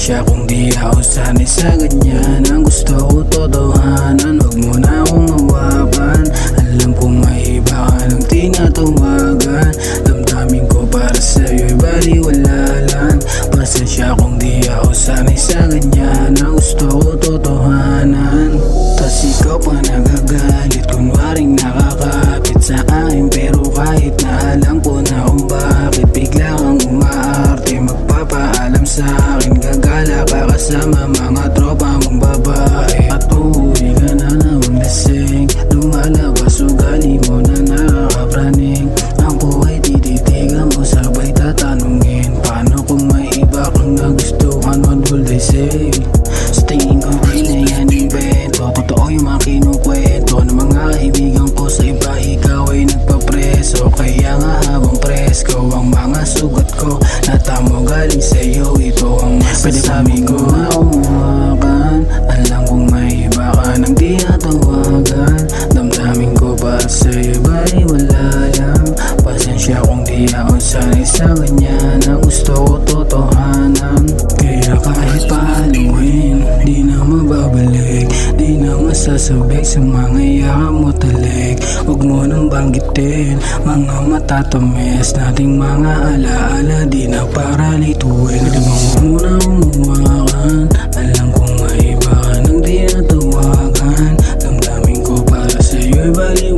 Pasensya kung di ako sanay sa ganyan. Ang gusto ko totohanan, wag mo na akong hawakan. Alam kong may iba ka nang tinatawagan. Damdamin ko para sa'yo'y baliwalalan. Pasensya kung di ako sanay sa ganyan. Ang gusto ko totohanan. Tas ikaw pa nagagalit, kunwaring nakakapit sa akin. Pero kahit na alam ko na kung bakit bigla kang umaarte, magpapaalam sa akin, gagala ka kasama mga tropa mong babae. At uuwi ka na naman lasing, lumalabas ugali mo na nakakapraning. Ako ay tititigan mo, sabay tatanungin, paano kung may iba kang nagustuhan? What will they say? Sa tingin ko di na yan invento, totoo yung mga kinukwento ng mga kaibigan ko. Sa iba ikaw ay nagpapreso, kaya nga habang presko ang mga sugat ko. Natamo galing sa'yo, ito ang masasabi ko. Pwede ba umuwakan? Alam kong may iba ka nang tinatawagan. Damdamin ko para sa'yo baliwala lang. Pasensya kung di ako sanay sa ganyan. Ang gusto ko totohanan, kaya kahit pahaluin di na mababalik, di na masasabik sa mga yakap mo talik. Huwag mo nang banggitin mga matatamis nating mga alaala, di na para lituin. Pwede mo muna umuwakan, alam kong may iba ka nang tinatawagan. Damdamin ko para sa'yo'y baliwala.